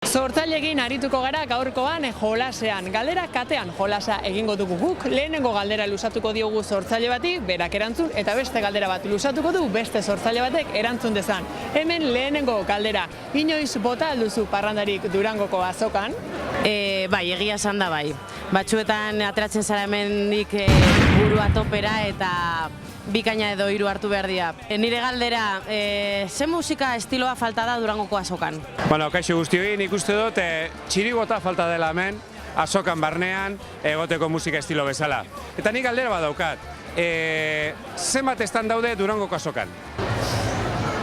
Sortzaileekin arituko gara gaurkoan jolasean. Galdera katean jolasa egingo dugu guk. Lehenengo galdera luzatuko diogu sortzaile bati, berak erantzun, eta beste galdera bat luzatuko du beste sortzaile batek erantzun dezan. Hemen lehenengo galdera. Inoiz bota alduzu parrandarik Durangoko azokan? Bai, egia esan da bai. Batzuetan ateratzen zara hemendik burua topera eta bikaina edo hiru hartu behar dira. Nire galdera, ze musika estiloa falta da Durangoko azokan? Bueno, kaixo guztioi, nik uste dut txirigota falta dela hemen, azokan barnean, egoteko musika estilo bezala. Eta nik galdera bat daukat, zenbat estan daude Durangoko azokan?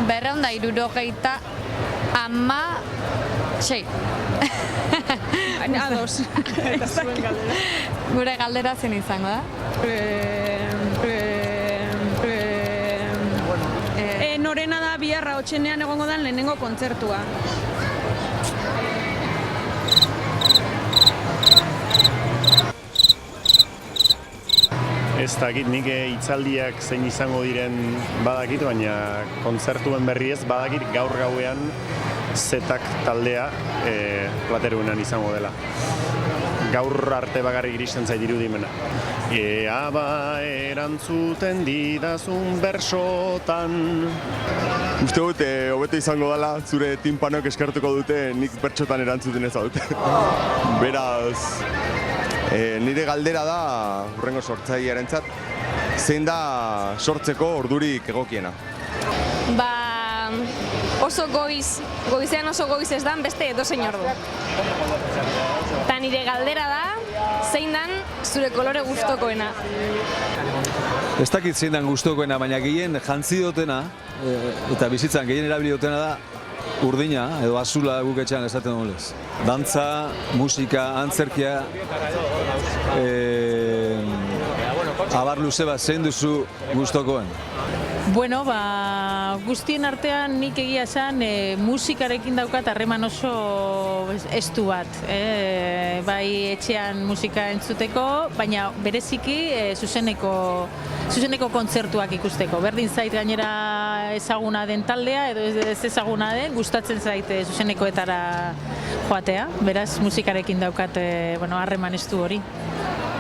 276. Ados. Eta zuen galdera. Gure galdera zen izango da? Norena da biharra otxenean egongo den lehenengo kontzertua. Ez dakit, nik hitzaldiak zein izango diren badakit, baina kontzertuen berri ez badakit gaur gauean zetak taldea plateruenan izango dela. Gaur arte bakarrik iristen zait irudimena. Ea ba erantzuten didazun bersotan. Uste dut, hobeto izango dela, zure tinpanok eskertuko dute nik bertsotan erantzuten ez dut. Beraz, nire galdera da, hurrengo sortzailearentzat, zein da sortzeko ordurik egokiena? Oso goizean oso goiz ez dan beste edozein ordu. Eta nire galdera da, zein dan zure kolore gustokoena? Ez dakit zein dan gustokoena, baina gehien jantzi dutena, eta bizitzan gehien erabili dutena da urdina, edo azula guk etxean esaten dolez. Dantza, musika, antzerkia, abar luze bat zein duzu gustokoen? Bueno, guztien artean nik egia esan musikarekin daukat harreman oso estu bat. Bai etxean musika entzuteko, baina bereziki zuzeneko kontzertuak ikusteko. Berdin zait gainera ezaguna den taldea edo ez ezaguna den, gustatzen zait zuzenekoetara joatea. Beraz musikarekin daukat harreman estu hori.